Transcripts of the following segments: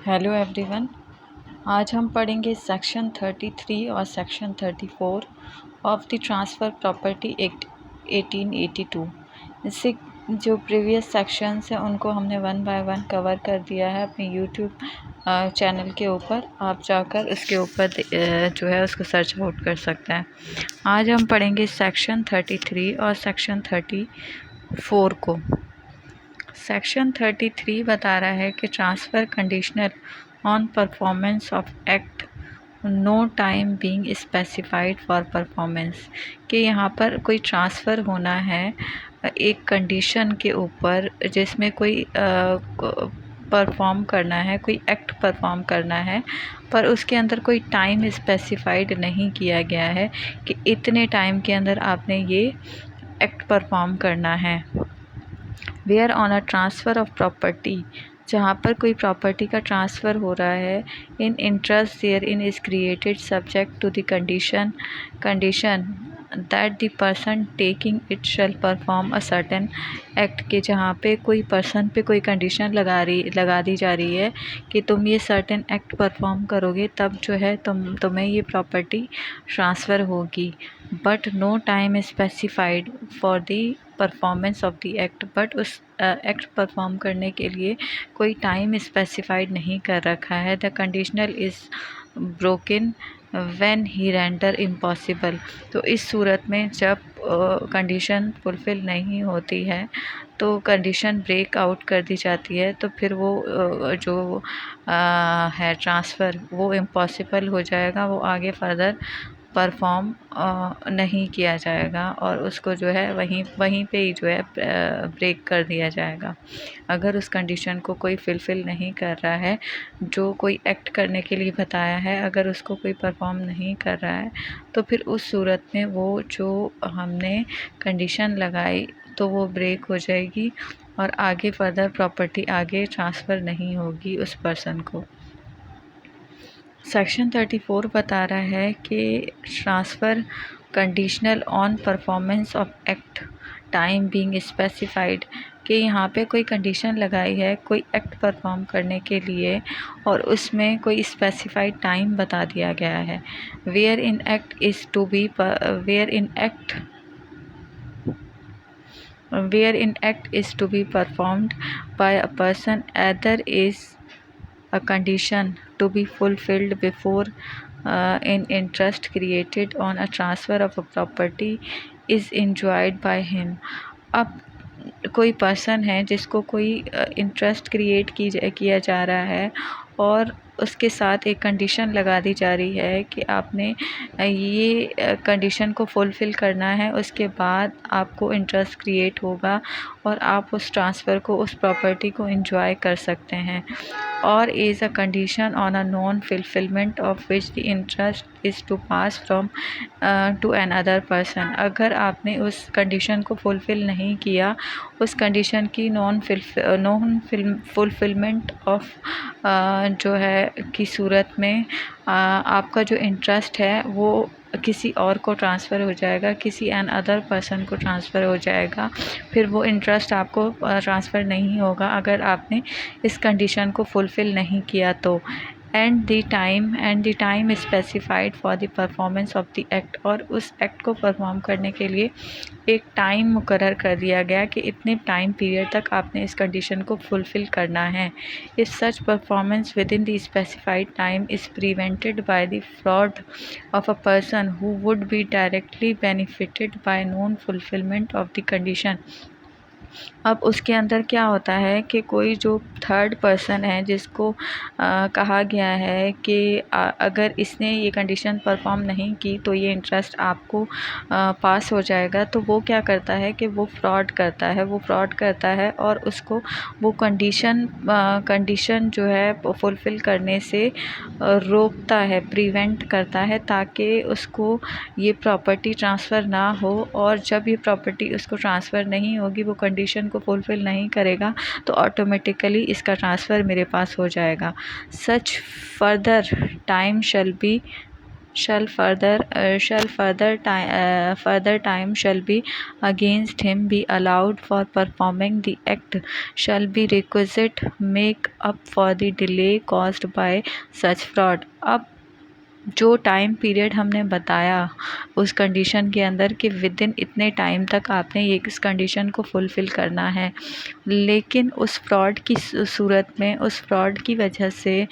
Hello everyone. आज हम पढ़ेंगे सेक्शन 33 और section 34 of the transfer property act 1882। इससे जो प्रीवियस सेक्शंस हैं उनको हमने वन बाय वन कवर कर दिया है अपने यूट्यूब चैनल के ऊपर। आप जाकर उसके ऊपर जो है उसको सर्च आउट कर सकते हैं। आज हम पढ़ेंगे सेक्शन 33 और सेक्शन 34 को। सेक्शन 33 बता रहा है कि transfer conditional on performance of act, no time being specified for performance, कि यहाँ पर कोई ट्रांसफ़र होना है एक कंडीशन के ऊपर जिसमें कोई परफॉर्म करना है, कोई एक्ट परफॉर्म करना है, पर उसके अंदर कोई टाइम स्पेसिफाइड नहीं किया गया है कि इतने टाइम के अंदर आपने ये एक्ट परफॉर्म करना है। Where on a transfer of property, जहाँ पर कोई प्रॉपर्टी का ट्रांसफ़र हो रहा है, in interest therein is created subject to the condition that the person taking it shall perform a certain act, के जहाँ पे कोई पर्सन पे कोई कंडीशन लगा दी जा रही है कि तुम ये सर्टेन एक्ट परफॉर्म करोगे तब जो है तुम्हें ये प्रॉपर्टी ट्रांसफ़र होगी। But no time specified for the performance of the act, but उस एक्ट परफॉर्म करने के लिए कोई टाइम स्पेसिफाइड नहीं कर रखा है। The conditional is broken when he render impossible, तो इस सूरत में जब कंडीशन फुलफ़िल नहीं होती है तो कंडीशन ब्रेक आउट कर दी जाती है, तो फिर वो जो है ट्रांसफ़र वो इम्पॉसिबल हो जाएगा, वो आगे फर्दर परफॉर्म नहीं किया जाएगा और उसको जो है वहीं पे ही जो है ब्रेक कर दिया जाएगा। अगर उस कंडीशन को कोई फुलफ़िल नहीं कर रहा है, जो कोई एक्ट करने के लिए बताया है, अगर उसको कोई परफॉर्म नहीं कर रहा है, तो फिर उस सूरत में वो जो हमने कंडीशन लगाई तो वो ब्रेक हो जाएगी और आगे फर्दर प्रॉपर्टी आगे ट्रांसफ़र नहीं होगी उस पर्सन को। सेक्शन 34 बता रहा है कि transfer conditional on performance of act, time being specified, कि यहाँ पे कोई कंडीशन लगाई है कोई एक्ट परफॉर्म करने के लिए और उसमें कोई स्पेसिफाइड टाइम बता दिया गया है। Where in act is to be performed by a person either is a condition to be fulfilled before in interest created on a transfer of a property is enjoyed by him। अब कोई person है जिसको कोई interest create किया जा रहा है और उसके साथ एक कंडीशन लगा दी जा रही है कि आपने ये कंडीशन को फुलफ़िल करना है, उसके बाद आपको इंटरेस्ट क्रिएट होगा और आप उस ट्रांसफ़र को, उस प्रॉपर्टी को एंजॉय कर सकते हैं। और is a condition on a non fulfilment of which the interest is to pass from to another person, अगर आपने उस कंडीशन को फुलफ़िल नहीं किया, उस कंडीशन की नॉन फुलफिलमेंट ऑफ जो है की सूरत में आपका जो इंटरेस्ट है वो किसी और को ट्रांसफ़र हो जाएगा, किसी एन अदर पर्सन को ट्रांसफ़र हो जाएगा, फिर वो इंटरेस्ट आपको ट्रांसफ़र नहीं होगा अगर आपने इस कंडीशन को फुलफ़िल नहीं किया तो। And the time specified for the performance of the act, और उस एक्ट को परफॉर्म करने के लिए एक टाइम मुकर्रर कर दिया गया कि इतने टाइम पीरियड तक आपने इस कंडीशन को फुलफ़िल करना है। If such performance with in the specified time is prevented by the fraud of a person who would be directly benefited bye non fulfilment of the condition. अब उसके अंदर क्या होता है कि कोई जो थर्ड पर्सन है जिसको कहा गया है कि अगर इसने ये कंडीशन परफॉर्म नहीं की तो ये इंटरेस्ट आपको पास हो जाएगा, तो वो क्या करता है कि वो फ्रॉड करता है और उसको वो कंडीशन जो है फुलफ़िल करने से रोकता है, प्रिवेंट करता है, ताकि उसको ये प्रॉपर्टी ट्रांसफ़र ना हो। और जब ये प्रॉपर्टी उसको ट्रांसफ़र नहीं होगी, वो कंडीशन को फुलफ़िल नहीं करेगा, तो ऑटोमेटिकली इसका ट्रांसफ़र मेरे पास हो जाएगा। Such further time shall be further time shall be against him be allowed for performing the act shall be requisite make up for the delay caused by such fraud। अब जो time period हमने बताया उस condition के अंदर कि with in इतने time तक आपने ये इस कंडीशन को फुलफ़िल करना है, लेकिन उस फ्रॉड की सूरत में उस फ्रॉड की वजह से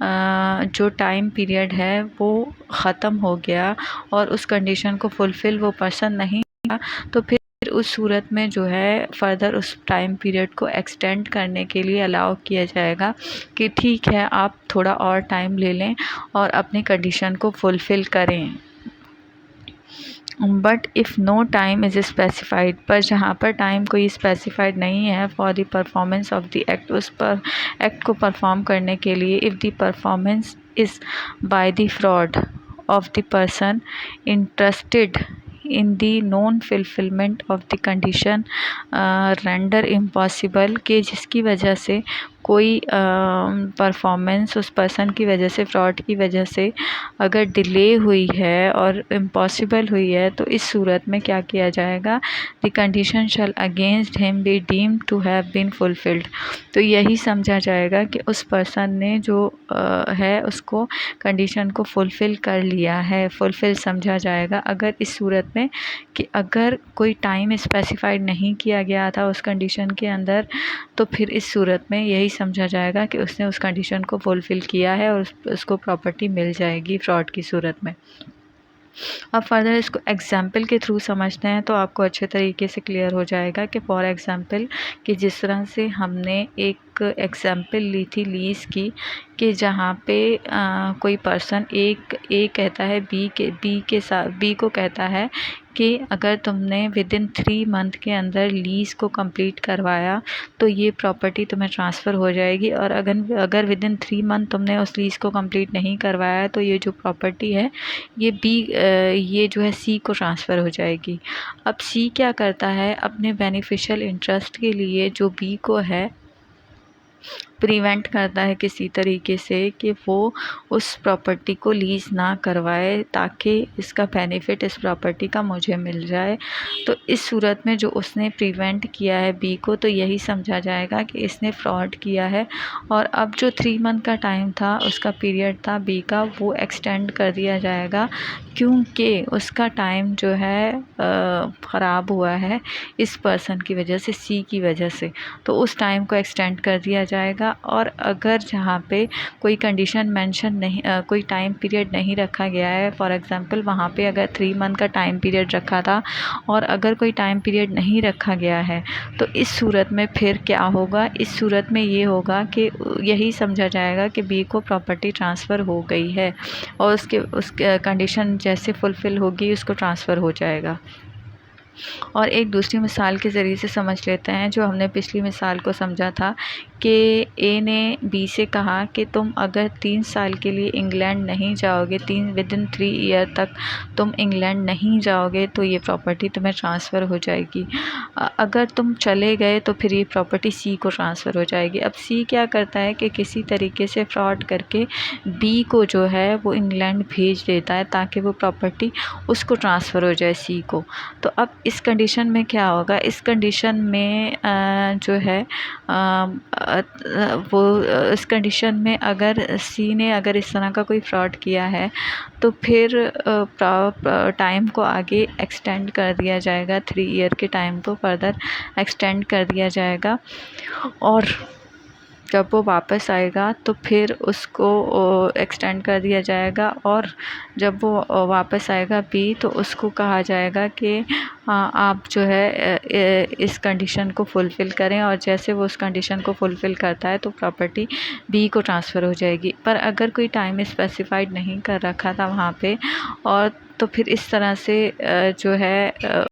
जो टाइम पीरियड है वो ख़त्म हो गया और उस कंडीशन को फुलफ़िल वो पर्सन नहीं किया, तो फिर उस सूरत में जो है फ़र्दर उस टाइम पीरियड को एक्सटेंड करने के लिए अलाउ किया जाएगा कि ठीक है आप थोड़ा और टाइम ले लें और अपनी कंडीशन को फुलफ़िल करें। But if no time is specified, पर जहाँ पर टाइम कोई स्पेसिफाइड नहीं है for the performance of the act, उस पर एक्ट को परफॉर्म करने के लिए, if the performance is by the fraud of the person interested in the non fulfillment of the condition render impossible, के जिसकी वजह से कोई परफॉर्मेंस उस पर्सन की वजह से फ्रॉड की वजह से अगर डिले हुई है और इम्पॉसिबल हुई है, तो इस सूरत में क्या किया जाएगा, the condition shall against him be deemed to have been fulfilled. तो यही समझा जाएगा कि उस पर्सन ने जो है उसको कंडीशन को फुलफ़िल कर लिया है, फुलफ़िल समझा जाएगा। अगर इस सूरत में कि अगर कोई टाइम स्पेसिफाइड नहीं किया गया था उस कंडीशन के अंदर, तो फिर इस सूरत में यही समझा जाएगा कि उसने उस कंडीशन को फुलफ़िल किया है और उसको प्रॉपर्टी मिल जाएगी फ्रॉड की सूरत में। अब फर्दर इसको एग्जाम्पल के थ्रू समझते हैं तो आपको अच्छे तरीके से क्लियर हो जाएगा कि फॉर एग्ज़ाम्पल कि जिस तरह से हमने एक एग्ज़ाम्पल ली थी लीज़ की, कि जहाँ पे कोई पर्सन ए कहता है बी को कहता है कि अगर तुमने विद इन 3 मंथ के अंदर लीज़ को कंप्लीट करवाया तो ये प्रॉपर्टी तुम्हें ट्रांसफ़र हो जाएगी, और अगर विद इन 3 मंथ तुमने उस लीज़ को कंप्लीट नहीं करवाया तो ये जो प्रॉपर्टी है ये जो है सी को ट्रांसफ़र हो जाएगी। अब सी क्या करता है, अपने बेनिफिशियल इंटरेस्ट के लिए जो बी को है प्रिवेंट करता है किसी तरीके से कि वो उस प्रॉपर्टी को लीज़ ना करवाए ताकि इसका बेनिफिट इस प्रॉपर्टी का मुझे मिल जाए। तो इस सूरत में जो उसने प्रिवेंट किया है बी को, तो यही समझा जाएगा कि इसने फ्रॉड किया है। और अब जो 3 मंथ का टाइम था, उसका पीरियड था बी का, वो एक्सटेंड कर दिया जाएगा क्योंकि उसका टाइम जो है ख़राब हुआ है इस पर्सन की वजह से, सी की वजह से, तो उस टाइम को एक्सटेंड कर दिया जाएगा। और अगर जहाँ पे कोई कंडीशन मेंशन नहीं, कोई टाइम पीरियड नहीं रखा गया है, फॉर एग्ज़ाम्पल वहाँ पे अगर 3 मंथ का टाइम पीरियड रखा था और अगर कोई टाइम पीरियड नहीं रखा गया है, तो इस सूरत में फिर क्या होगा, इस सूरत में ये होगा कि यही समझा जाएगा कि बी को प्रॉपर्टी ट्रांसफ़र हो गई है और उसके कंडीशन जैसे फुलफ़िल होगी उसको ट्रांसफ़र हो जाएगा। और एक दूसरी मिसाल के ज़रिए से समझ लेते हैं, जो हमने पिछली मिसाल को समझा था कि ए ने बी से कहा कि तुम अगर 3 साल के लिए इंग्लैंड नहीं जाओगे, विद इन 3 ईयर तक तुम इंग्लैंड नहीं जाओगे तो ये प्रॉपर्टी तुम्हें ट्रांसफ़र हो जाएगी। अगर तुम चले गए तो फिर ये प्रॉपर्टी सी को ट्रांसफ़र हो जाएगी। अब सी क्या करता है कि किसी तरीके से फ्रॉड करके बी को जो है वो इंग्लैंड भेज देता है ताकि वो प्रॉपर्टी उसको ट्रांसफ़र हो जाए सी को। तो अब इस कंडीशन में क्या होगा, इस कंडीशन में जो है इस कंडीशन में अगर सी ने अगर इस तरह का कोई फ्रॉड किया है तो फिर टाइम को आगे एक्सटेंड कर दिया जाएगा, 3 ईयर के टाइम को फर्दर एक्सटेंड कर दिया जाएगा। और जब वो वापस आएगा तो फिर उसको एक्सटेंड कर दिया जाएगा, और जब वो वापस आएगा बी तो उसको कहा जाएगा कि आप जो है इस कंडीशन को फुलफ़िल करें, और जैसे वो उस कंडीशन को फुलफ़िल करता है तो प्रॉपर्टी बी को ट्रांसफ़र हो जाएगी। पर अगर कोई टाइम स्पेसिफाइड नहीं कर रखा था वहाँ पे, और तो फिर इस तरह से जो है